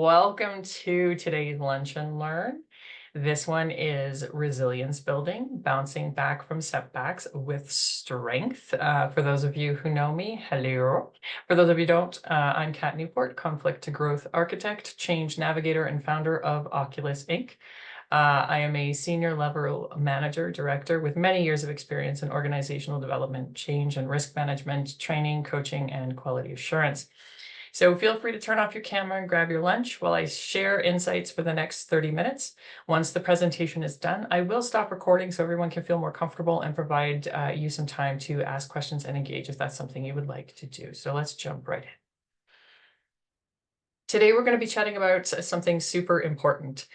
Welcome to today's Lunch and Learn. This one is resilience building, bouncing back from setbacks with strength. For those of you who know me, hello. For those of you who don't, I'm Kat Newport, conflict to growth architect, change navigator, and founder of Oculus Inc. I am a senior level manager director with many years of experience in organizational development, change and risk management, training, coaching, and quality assurance. So feel free to turn off your camera and grab your lunch while I share insights for the next 30 minutes. Once the presentation is done, I will stop recording so everyone can feel more comfortable and provide you some time to ask questions and engage if that's something you would like to do. So let's jump right in. Today, we're going to be chatting about something super important,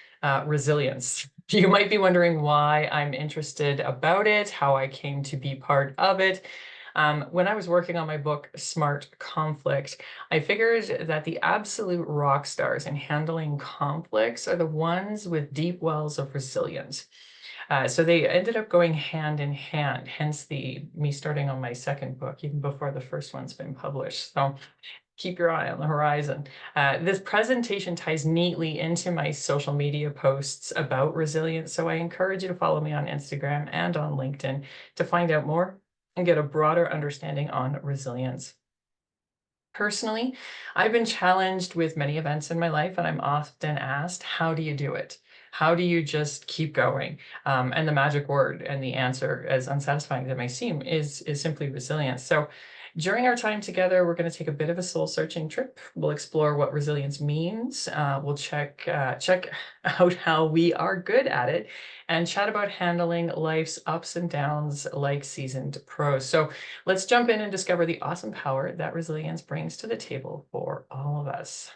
resilience. You might be wondering why I'm interested about it, how I came to be part of it. When I was working on my book, Smart Conflict, I figured that the absolute rock stars in handling conflicts are the ones with deep wells of resilience. So they ended up going hand in hand, hence me starting on my second book, even before the first one's been published. So keep your eye on the horizon. This presentation ties neatly into my social media posts about resilience, so I encourage you to follow me on Instagram and on LinkedIn to find out more and get a broader understanding on resilience. Personally, I've been challenged with many events in my life, and I'm often asked, how do you do it? How do you just keep going? And the magic word and the answer, as unsatisfying as it may seem, is simply resilience. So during our time together, we're going to take a bit of a soul-searching trip. We'll explore what resilience means. We'll check out how we are good at it and chat about handling life's ups and downs like seasoned pros. So let's jump in and discover the awesome power that resilience brings to the table for all of us.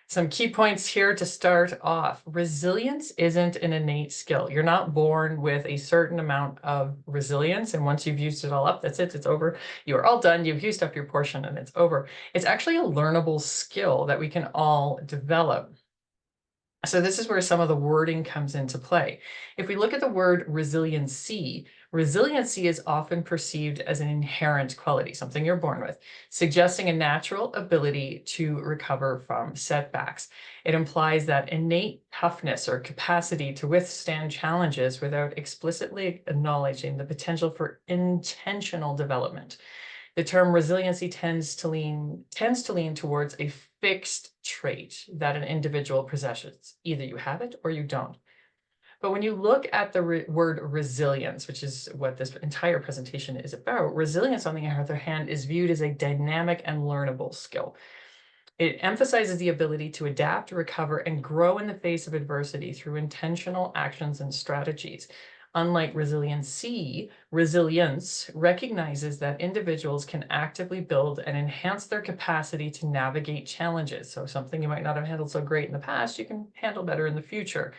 Some key points here to start off. Resilience isn't an innate skill. You're not born with a certain amount of resilience, and once you've used it all up, that's it, it's over. You're all done, you've used up your portion, and it's over. It's actually a learnable skill that we can all develop. So this is where some of the wording comes into play. If we look at the word resiliency, resiliency is often perceived as an inherent quality, something you're born with, suggesting a natural ability to recover from setbacks. It implies that innate toughness or capacity to withstand challenges without explicitly acknowledging the potential for intentional development. The term resiliency tends to lean towards a fixed trait that an individual possesses. Either you have it or you don't. But when you look at the word resilience, which is what this entire presentation is about, resilience, on the other hand, is viewed as a dynamic and learnable skill. It emphasizes the ability to adapt, recover, and grow in the face of adversity through intentional actions and strategies. Unlike resiliency, resilience recognizes that individuals can actively build and enhance their capacity to navigate challenges. So something you might not have handled so great in the past, you can handle better in the future.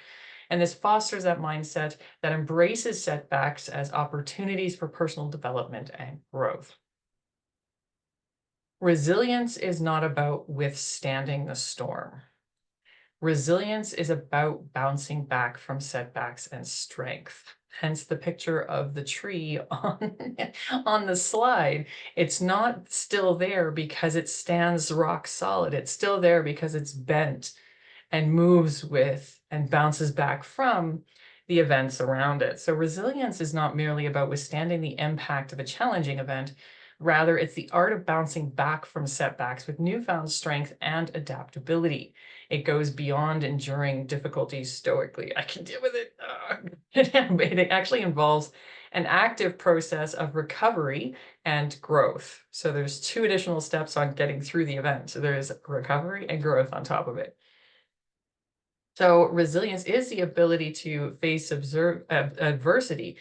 And this fosters that mindset that embraces setbacks as opportunities for personal development and growth. Resilience is not about withstanding the storm. Resilience is about bouncing back from setbacks and strength. Hence the picture of the tree on the slide. It's not still there because it stands rock solid. It's still there because it's bent and moves with and bounces back from the events around it. So resilience is not merely about withstanding the impact of a challenging event. Rather, it's the art of bouncing back from setbacks with newfound strength and adaptability. It goes beyond enduring difficulties stoically. I can deal with it. It actually involves an active process of recovery and growth. So there's two additional steps on getting through the event. So there's recovery and growth on top of it. So resilience is the ability to face adversity,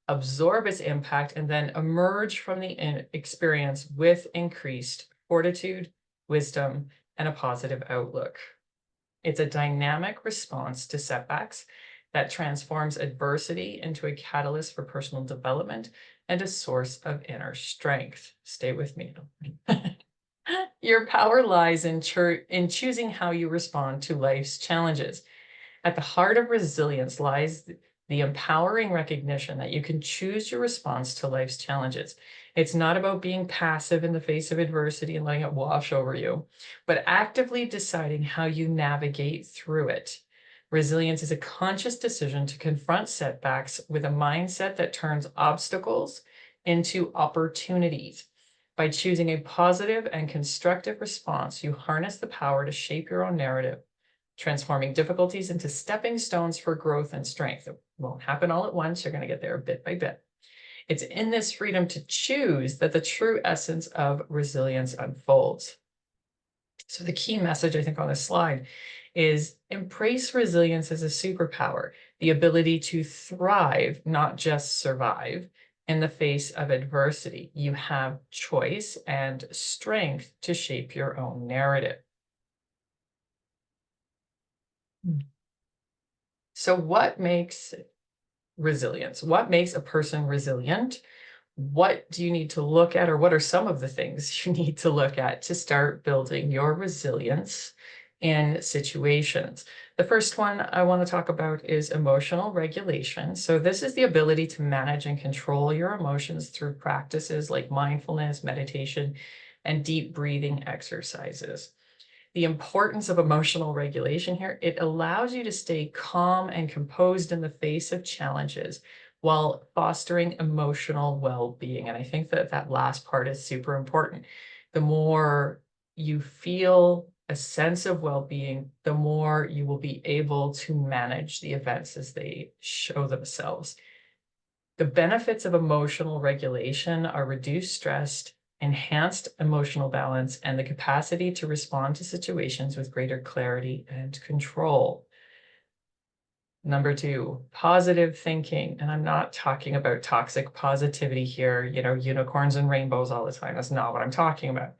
absorb its impact, and then emerge from the experience with increased fortitude, wisdom, and a positive outlook. It's a dynamic response to setbacks that transforms adversity into a catalyst for personal development and a source of inner strength. Stay with me. Your power lies in choosing how you respond to life's challenges. At the heart of resilience lies The empowering recognition that you can choose your response to life's challenges. It's not about being passive in the face of adversity and letting it wash over you, but actively deciding how you navigate through it. Resilience is a conscious decision to confront setbacks with a mindset that turns obstacles into opportunities. By choosing a positive and constructive response, you harness the power to shape your own narrative, transforming difficulties into stepping stones for growth and strength. It won't happen all at once. You're going to get there bit by bit. It's in this freedom to choose that the true essence of resilience unfolds. So the key message, I think, on this slide is embrace resilience as a superpower, the ability to thrive, not just survive, in the face of adversity. You have choice and strength to shape your own narrative. So what makes resilience? What makes a person resilient? What do you need to look at, or what are some of the things you need to look at to start building your resilience in situations? The first one I want to talk about is emotional regulation. So this is the ability to manage and control your emotions through practices like mindfulness, meditation, and deep breathing exercises. The importance of emotional regulation here, it allows you to stay calm and composed in the face of challenges while fostering emotional well-being. And I think that that last part is super important. The more you feel a sense of well-being, the more you will be able to manage the events as they show themselves. The benefits of emotional regulation are reduced stress, enhanced emotional balance, and the capacity to respond to situations with greater clarity and control. Number two, positive thinking. And I'm not talking about toxic positivity here, unicorns and rainbows all the time. That's not what I'm talking about.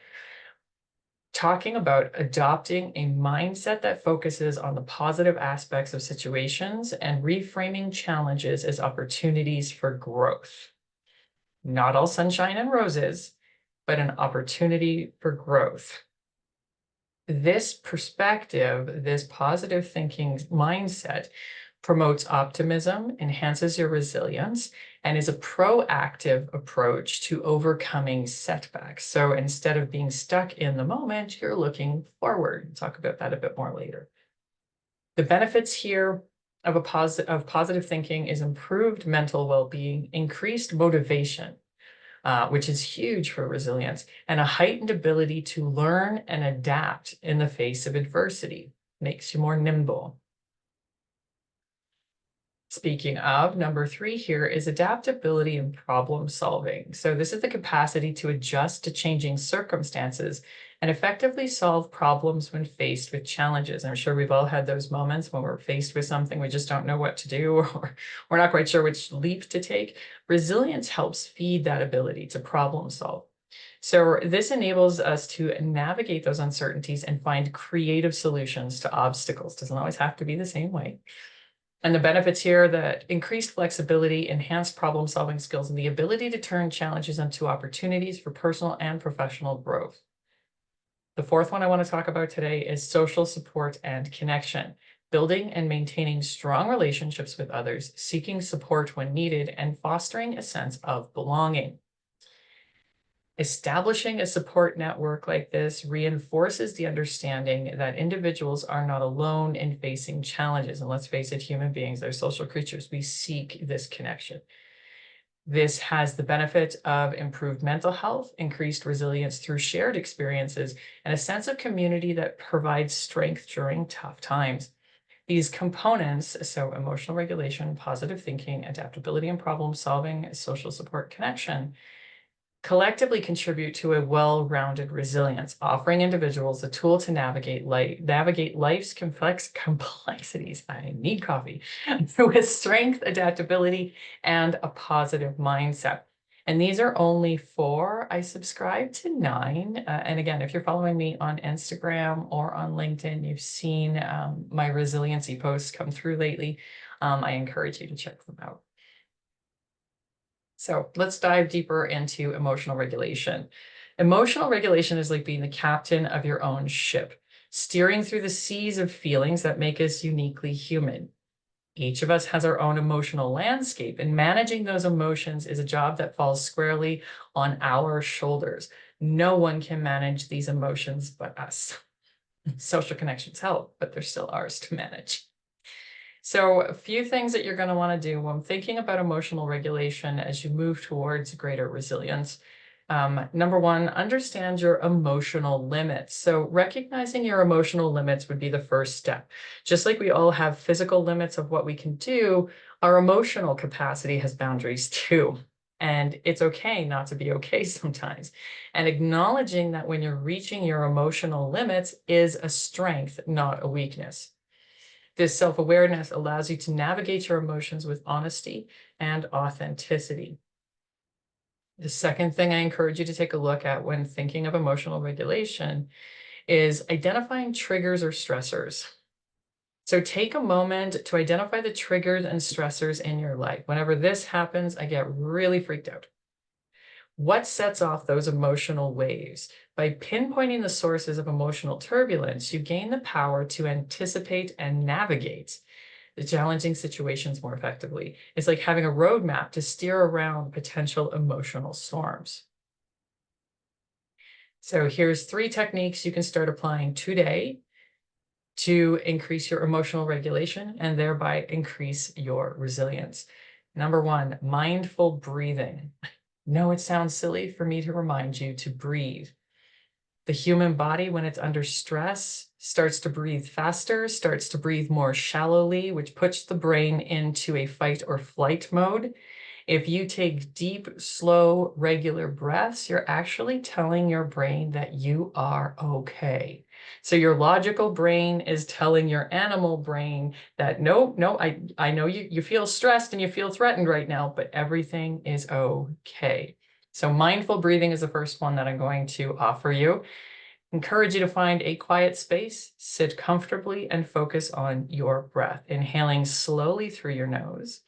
Talking about adopting a mindset that focuses on the positive aspects of situations and reframing challenges as opportunities for growth. Not all sunshine and roses, but an opportunity for growth. This perspective, this positive thinking mindset, promotes optimism, enhances your resilience, and is a proactive approach to overcoming setbacks. So instead of being stuck in the moment, you're looking forward. We'll talk about that a bit more later. The benefits here of positive thinking is improved mental well-being, increased motivation, which is huge for resilience, and a heightened ability to learn and adapt in the face of adversity. Makes you more nimble. Speaking of, number three here is adaptability and problem solving. So this is the capacity to adjust to changing circumstances and effectively solve problems when faced with challenges. I'm sure we've all had those moments when we're faced with something we just don't know what to do, or we're not quite sure which leap to take. Resilience helps feed that ability to problem solve. So this enables us to navigate those uncertainties and find creative solutions to obstacles. Doesn't always have to be the same way. And the benefits here, that increased flexibility, enhanced problem-solving skills, and the ability to turn challenges into opportunities for personal and professional growth. The fourth one I want to talk about today is social support and connection, building and maintaining strong relationships with others, seeking support when needed, and fostering a sense of belonging. Establishing a support network like this reinforces the understanding that individuals are not alone in facing challenges. And let's face it, human beings, they're social creatures. We seek this connection. This has the benefit of improved mental health, increased resilience through shared experiences, and a sense of community that provides strength during tough times. These components, so emotional regulation, positive thinking, adaptability and problem solving, social support, connection, collectively contribute to a well-rounded resilience, offering individuals a tool to navigate life's complexities. I need coffee. With strength, adaptability, and a positive mindset. And these are only 4. I subscribe to 9. And again, if you're following me on Instagram or on LinkedIn, you've seen my resiliency posts come through lately. I encourage you to check them out. So let's dive deeper into emotional regulation. Emotional regulation is like being the captain of your own ship, steering through the seas of feelings that make us uniquely human. Each of us has our own emotional landscape, and managing those emotions is a job that falls squarely on our shoulders. No one can manage these emotions but us. Social connections help, but they're still ours to manage. So a few things that you're going to want to do when thinking about emotional regulation as you move towards greater resilience. Number one, understand your emotional limits. So recognizing your emotional limits would be the first step. Just like we all have physical limits of what we can do, our emotional capacity has boundaries too. And it's okay not to be okay sometimes. And acknowledging that when you're reaching your emotional limits is a strength, not a weakness. This self-awareness allows you to navigate your emotions with honesty and authenticity. The second thing I encourage you to take a look at when thinking of emotional regulation is identifying triggers or stressors. So take a moment to identify the triggers and stressors in your life. Whenever this happens, I get really freaked out. What sets off those emotional waves? By pinpointing the sources of emotional turbulence, you gain the power to anticipate and navigate the challenging situations more effectively. It's like having a roadmap to steer around potential emotional storms. So here's 3 techniques you can start applying today to increase your emotional regulation and thereby increase your resilience. Number 1, mindful breathing. No, it sounds silly for me to remind you to breathe. The human body, when it's under stress, starts to breathe faster, starts to breathe more shallowly, which puts the brain into a fight or flight mode. If you take deep, slow, regular breaths, you're actually telling your brain that you are okay. So your logical brain is telling your animal brain that, no, I know you feel stressed and you feel threatened right now, but everything is okay. So mindful breathing is the first one that I'm going to offer you. Encourage you to find a quiet space, sit comfortably, and focus on your breath. Inhaling slowly through your nose,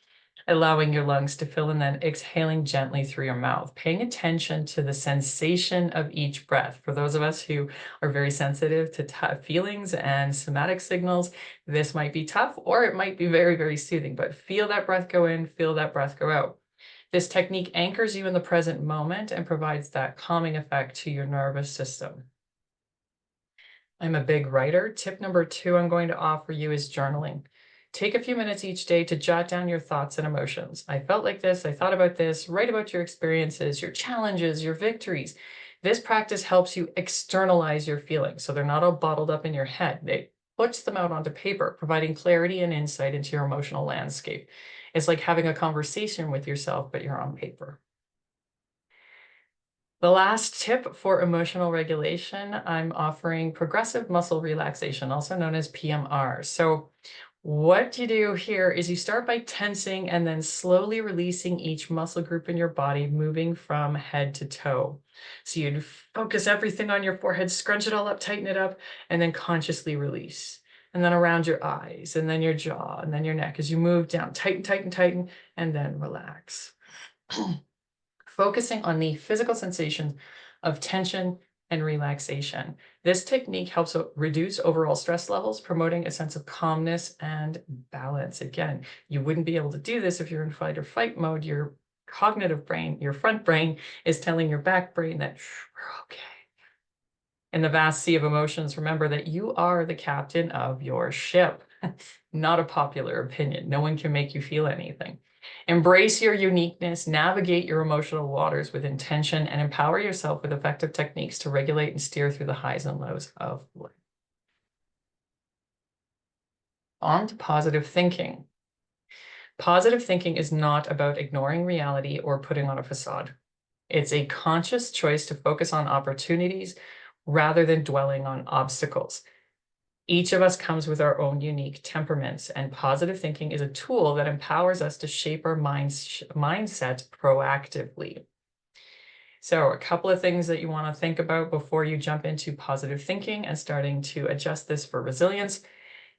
allowing your lungs to fill, and then exhaling gently through your mouth, paying attention to the sensation of each breath. For those of us who are very sensitive to feelings and somatic signals, this might be tough, or it might be very, very soothing, but feel that breath go in, feel that breath go out. This technique anchors you in the present moment and provides that calming effect to your nervous system. I'm a big writer. Tip number 2 I'm going to offer you is journaling. Take a few minutes each day to jot down your thoughts and emotions. I felt like this, I thought about this, write about your experiences, your challenges, your victories. This practice helps you externalize your feelings so they're not all bottled up in your head. It puts them out onto paper, providing clarity and insight into your emotional landscape. It's like having a conversation with yourself, but you're on paper. The last tip for emotional regulation, I'm offering progressive muscle relaxation, also known as PMR. So what you do here is you start by tensing and then slowly releasing each muscle group in your body, moving from head to toe. So you'd focus everything on your forehead, scrunch it all up, tighten it up, and then consciously release. And then around your eyes, and then your jaw, and then your neck as you move down, tighten, tighten, tighten, and then relax. Focusing on the physical sensations of tension and relaxation. This technique helps reduce overall stress levels, promoting a sense of calmness and balance. Again, you wouldn't be able to do this if you're in fight or fight mode. Your cognitive brain, your front brain, is telling your back brain that we're okay. In the vast sea of emotions, remember that you are the captain of your ship, not a popular opinion. No one can make you feel anything. Embrace your uniqueness, navigate your emotional waters with intention, and empower yourself with effective techniques to regulate and steer through the highs and lows of life. On to positive thinking. Positive thinking is not about ignoring reality or putting on a facade. It's a conscious choice to focus on opportunities rather than dwelling on obstacles. Each of us comes with our own unique temperaments, and positive thinking is a tool that empowers us to shape our mindset proactively. So a couple of things that you want to think about before you jump into positive thinking and starting to adjust this for resilience.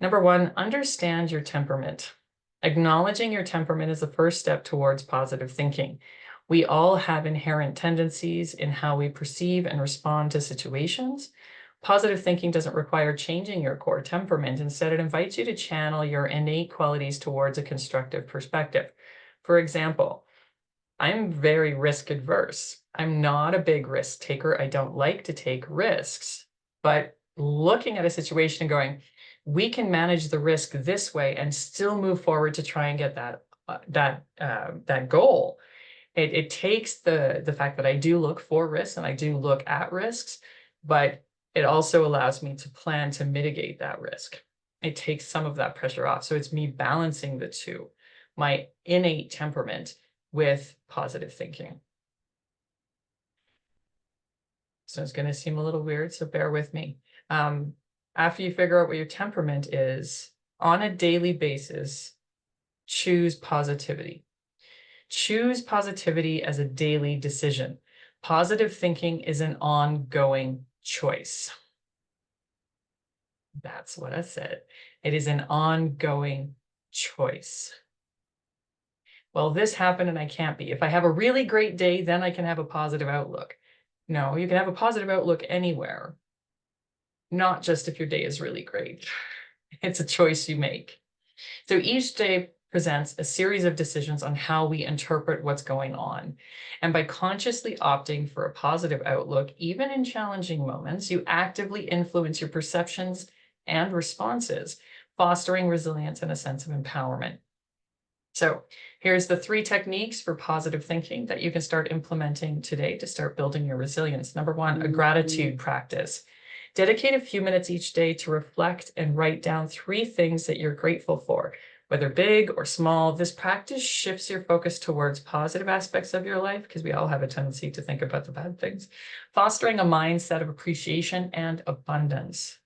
Number 1, understand your temperament. Acknowledging your temperament is the first step towards positive thinking. We all have inherent tendencies in how we perceive and respond to situations. Positive thinking doesn't require changing your core temperament. Instead, it invites you to channel your innate qualities towards a constructive perspective. For example, I'm very risk adverse. I'm not a big risk taker. I don't like to take risks. But looking at a situation and going, we can manage the risk this way and still move forward to try and get that goal. It takes the fact that I do look for risks and I do look at risks, but it also allows me to plan to mitigate that risk. It takes some of that pressure off. So it's me balancing the two, my innate temperament with positive thinking. So it's going to seem a little weird, so bear with me. After you figure out what your temperament is, on a daily basis, choose positivity. Choose positivity as a daily decision. Positive thinking is an ongoing choice. That's what I said. It is an ongoing choice. Well, this happened and I can't be. If I have a really great day, then I can have a positive outlook. No, you can have a positive outlook anywhere, not just if your day is really great. It's a choice you make. So each day presents a series of decisions on how we interpret what's going on. And by consciously opting for a positive outlook, even in challenging moments, you actively influence your perceptions and responses, fostering resilience and a sense of empowerment. So here's the 3 techniques for positive thinking that you can start implementing today to start building your resilience. Number 1, a gratitude practice. Dedicate a few minutes each day to reflect and write down 3 things that you're grateful for, whether big or small. This practice shifts your focus towards positive aspects of your life, because we all have a tendency to think about the bad things, fostering a mindset of appreciation and abundance.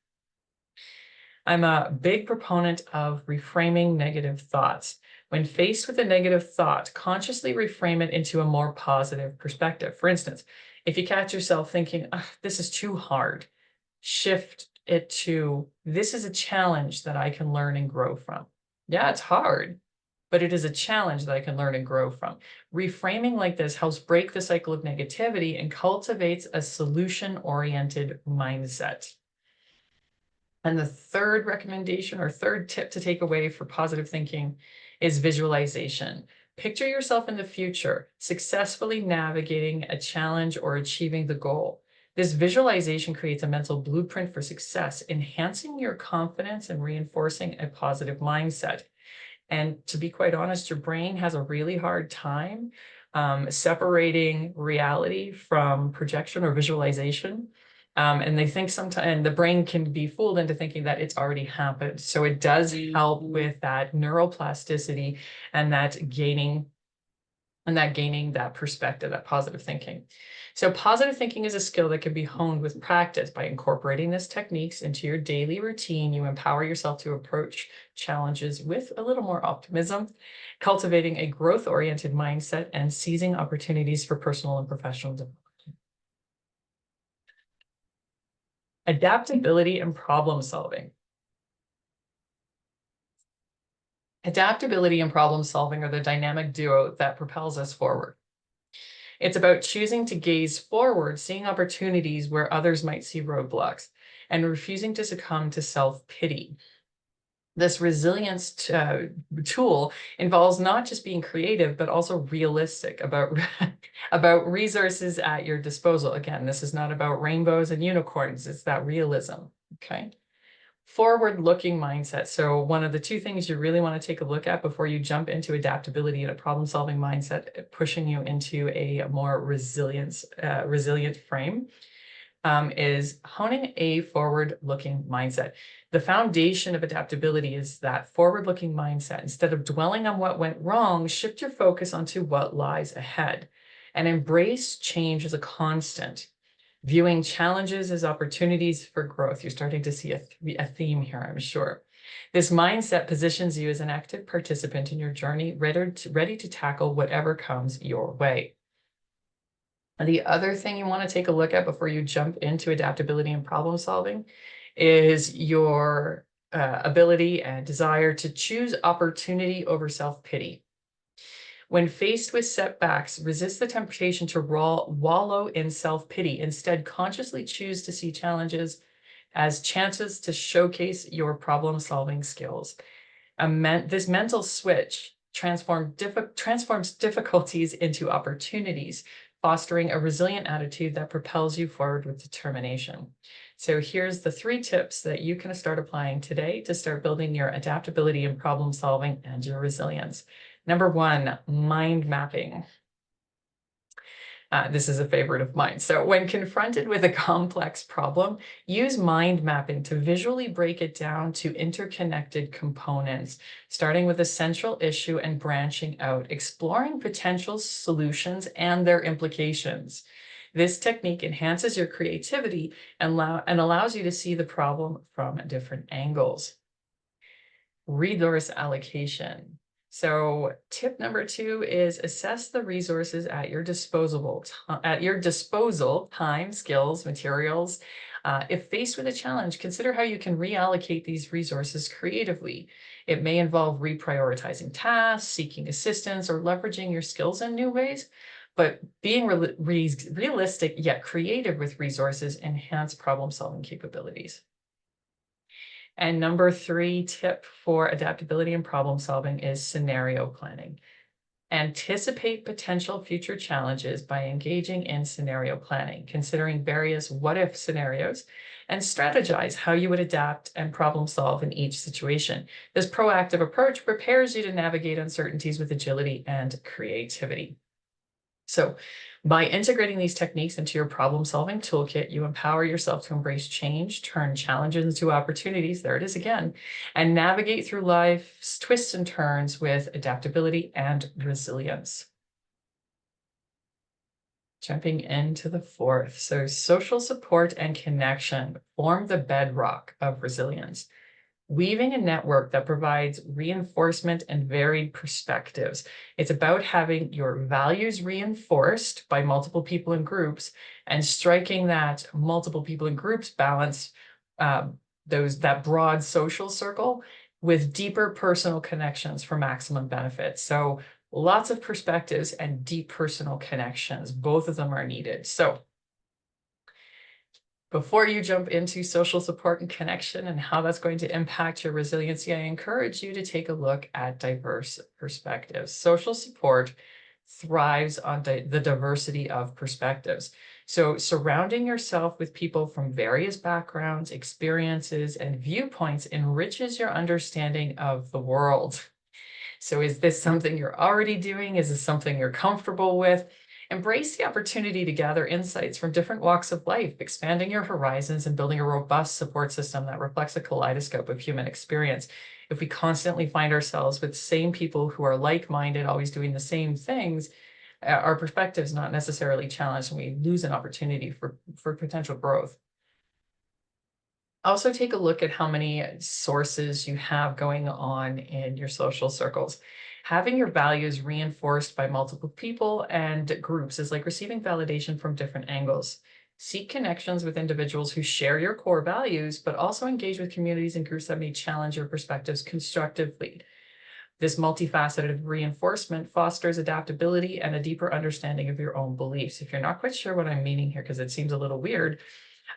I'm a big proponent of reframing negative thoughts. When faced with a negative thought, consciously reframe it into a more positive perspective. For instance, if you catch yourself thinking, this is too hard, shift it to, this is a challenge that I can learn and grow from. Yeah, it's hard, but it is a challenge that I can learn and grow from. Reframing like this helps break the cycle of negativity and cultivates a solution-oriented mindset. And the third recommendation or third tip to take away for positive thinking is visualization. Picture yourself in the future, successfully navigating a challenge or achieving the goal. This visualization creates a mental blueprint for success, enhancing your confidence and reinforcing a positive mindset. And to be quite honest, your brain has a really hard time separating reality from projection or visualization. And they think sometimes, and the brain can be fooled into thinking that it's already happened. So it does help with that neuroplasticity and that gaining that perspective, that positive thinking. So positive thinking is a skill that can be honed with practice. By incorporating these techniques into your daily routine, you empower yourself to approach challenges with a little more optimism, cultivating a growth-oriented mindset and seizing opportunities for personal and professional development. Adaptability and problem solving. Adaptability and problem solving are the dynamic duo that propels us forward. It's about choosing to gaze forward, seeing opportunities where others might see roadblocks, and refusing to succumb to self-pity. This resilience tool involves not just being creative, but also realistic about, about resources at your disposal. Again, this is not about rainbows and unicorns. It's that realism, okay? Forward-looking mindset. So one of the 2 things you really want to take a look at before you jump into adaptability and a problem-solving mindset, pushing you into a more resilient frame, is honing a forward-looking mindset. The foundation of adaptability is that forward-looking mindset. Instead of dwelling on what went wrong, shift your focus onto what lies ahead and embrace change as a constant. Viewing challenges as opportunities for growth. You're starting to see a theme here, I'm sure. This mindset positions you as an active participant in your journey, ready to tackle whatever comes your way. And the other thing you want to take a look at before you jump into adaptability and problem solving is your ability and desire to choose opportunity over self-pity. When faced with setbacks, resist the temptation to wallow in self-pity. Instead, consciously choose to see challenges as chances to showcase your problem-solving skills. This mental switch transforms difficulties into opportunities, fostering a resilient attitude that propels you forward with determination. So here's the 3 tips that you can start applying today to start building your adaptability and problem solving and your resilience. Number 1, mind mapping. This is a favorite of mine. So when confronted with a complex problem, use mind mapping to visually break it down to interconnected components, starting with a central issue and branching out, exploring potential solutions and their implications. This technique enhances your creativity and allows you to see the problem from different angles. Resource allocation. So tip number 2 is assess the resources at your disposal, time, skills, materials. If faced with a challenge, consider how you can reallocate these resources creatively. It may involve reprioritizing tasks, seeking assistance, or leveraging your skills in new ways. But being realistic yet creative with resources enhance problem-solving capabilities. And number 3 tip for adaptability and problem solving is scenario planning. Anticipate potential future challenges by engaging in scenario planning, considering various what-if scenarios, and strategize how you would adapt and problem solve in each situation. This proactive approach prepares you to navigate uncertainties with agility and creativity. So by integrating these techniques into your problem-solving toolkit, you empower yourself to embrace change, turn challenges into opportunities, there it is again, and navigate through life's twists and turns with adaptability and resilience. Jumping into the 4th. So social support and connection form the bedrock of resilience. Weaving a network that provides reinforcement and varied perspectives. It's about having your values reinforced by multiple people and groups and striking that multiple people and groups balance, that broad social circle with deeper personal connections for maximum benefit. So lots of perspectives and deep personal connections, both of them are needed. So before you jump into social support and connection and how that's going to impact your resiliency, I encourage you to take a look at diverse perspectives. Social support thrives on the diversity of perspectives. So surrounding yourself with people from various backgrounds, experiences, and viewpoints enriches your understanding of the world. So is this something you're already doing? Is this something you're comfortable with? Embrace the opportunity to gather insights from different walks of life, expanding your horizons and building a robust support system that reflects a kaleidoscope of human experience. If we constantly find ourselves with the same people who are like-minded, always doing the same things, our perspective is not necessarily challenged, and we lose an opportunity for potential growth. Also take a look at how many sources you have going on in your social circles. Having your values reinforced by multiple people and groups is like receiving validation from different angles. Seek connections with individuals who share your core values, but also engage with communities and groups that may challenge your perspectives constructively. This multifaceted reinforcement fosters adaptability and a deeper understanding of your own beliefs. If you're not quite sure what I'm meaning here, because it seems a little weird,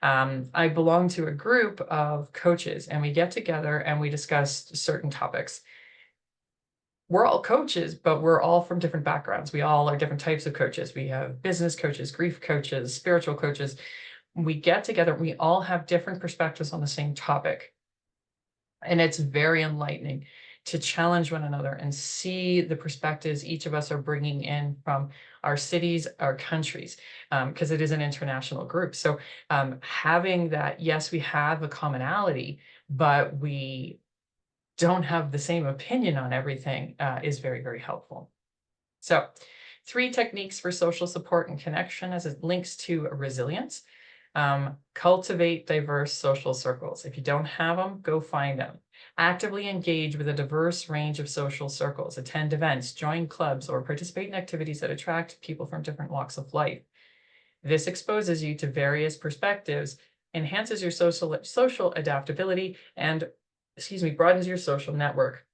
I belong to a group of coaches, and we get together and we discuss certain topics. We're all coaches, but we're all from different backgrounds. We all are different types of coaches. We have business coaches, grief coaches, spiritual coaches. We get together, we all have different perspectives on the same topic. And it's very enlightening to challenge one another and see the perspectives each of us are bringing in from our cities, our countries, because it is an international group. So having that, yes, we have a commonality, but we don't have the same opinion on everything is very, very helpful. So 3 techniques for social support and connection as it links to resilience. Cultivate diverse social circles. If you don't have them, go find them. Actively engage with a diverse range of social circles. Attend events, join clubs, or participate in activities that attract people from different walks of life. This exposes you to various perspectives, enhances your social adaptability, and, broadens your social network.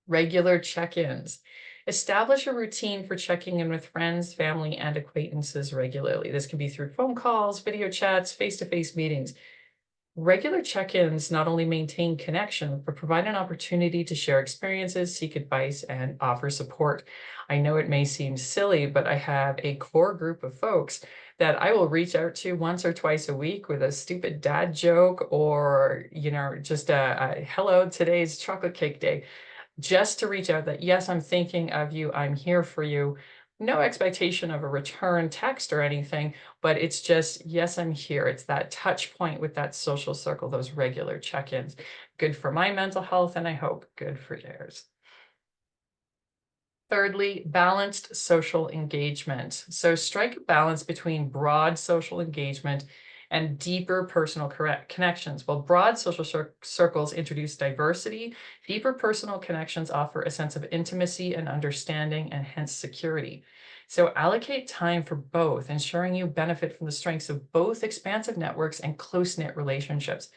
Regular check-ins. Establish a routine for checking in with friends, family, and acquaintances regularly. This can be through phone calls, video chats, face-to-face meetings. Regular check-ins not only maintain connection, but provide an opportunity to share experiences, seek advice, and offer support. I know it may seem silly, but I have a core group of folks that I will reach out to once or twice a week with a stupid dad joke or, just a hello, today's chocolate cake day, just to reach out that, yes, I'm thinking of you, I'm here for you. No expectation of a return text or anything, but it's just, yes, I'm here. It's that touch point with that social circle, those regular check-ins. Good for my mental health, and I hope good for yours. Thirdly, balanced social engagement. So strike a balance between broad social engagement and deeper personal connections. While broad social circles introduce diversity, deeper personal connections offer a sense of intimacy and understanding and hence security. So allocate time for both, ensuring you benefit from the strengths of both expansive networks and close-knit relationships.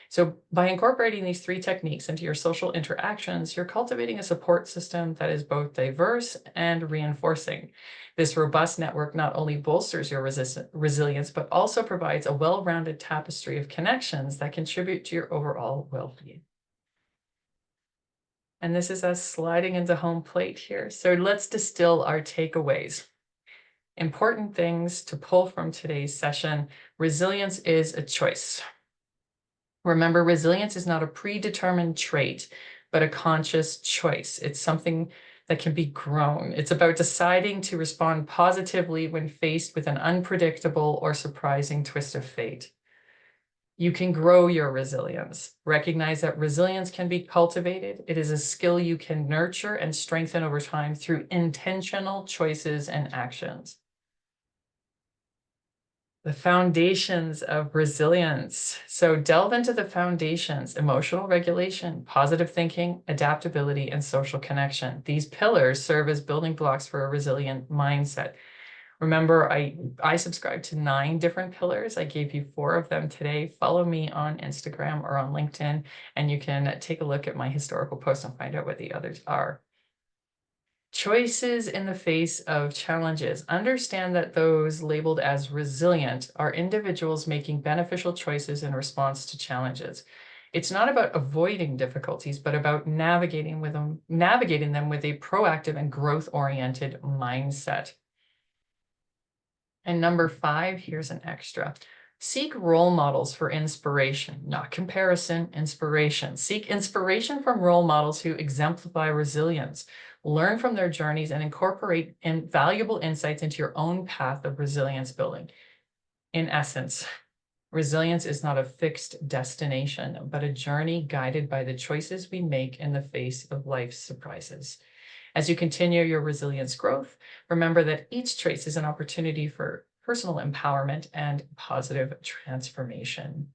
So by incorporating these three techniques into your social interactions, you're cultivating a support system that is both diverse and reinforcing. This robust network not only bolsters your resilience, but also provides a well-rounded tapestry of connections that contribute to your overall well-being. And this is us sliding into home plate here. So let's distill our takeaways. Important things to pull from today's session. Resilience is a choice. Remember, resilience is not a predetermined trait, but a conscious choice. It's something that can be grown. It's about deciding to respond positively when faced with an unpredictable or surprising twist of fate. You can grow your resilience. Recognize that resilience can be cultivated. It is a skill you can nurture and strengthen over time through intentional choices and actions. The foundations of resilience. So delve into the foundations: emotional regulation, positive thinking, adaptability, and social connection. These pillars serve as building blocks for a resilient mindset. Remember, I subscribe to 9 different pillars. I gave you 4 of them today. Follow me on Instagram or on LinkedIn, and you can take a look at my historical posts and find out what the others are. Choices in the face of challenges. Understand that those labeled as resilient are individuals making beneficial choices in response to challenges. It's not about avoiding difficulties, but about navigating them with a proactive and growth-oriented mindset. And number 5, here's an extra. Seek role models for inspiration, not comparison, inspiration. Seek inspiration from role models who exemplify resilience. Learn from their journeys and incorporate valuable insights into your own path of resilience building. In essence, resilience is not a fixed destination, but a journey guided by the choices we make in the face of life's surprises. As you continue your resilience growth, remember that each trace is an opportunity for personal empowerment and positive transformation.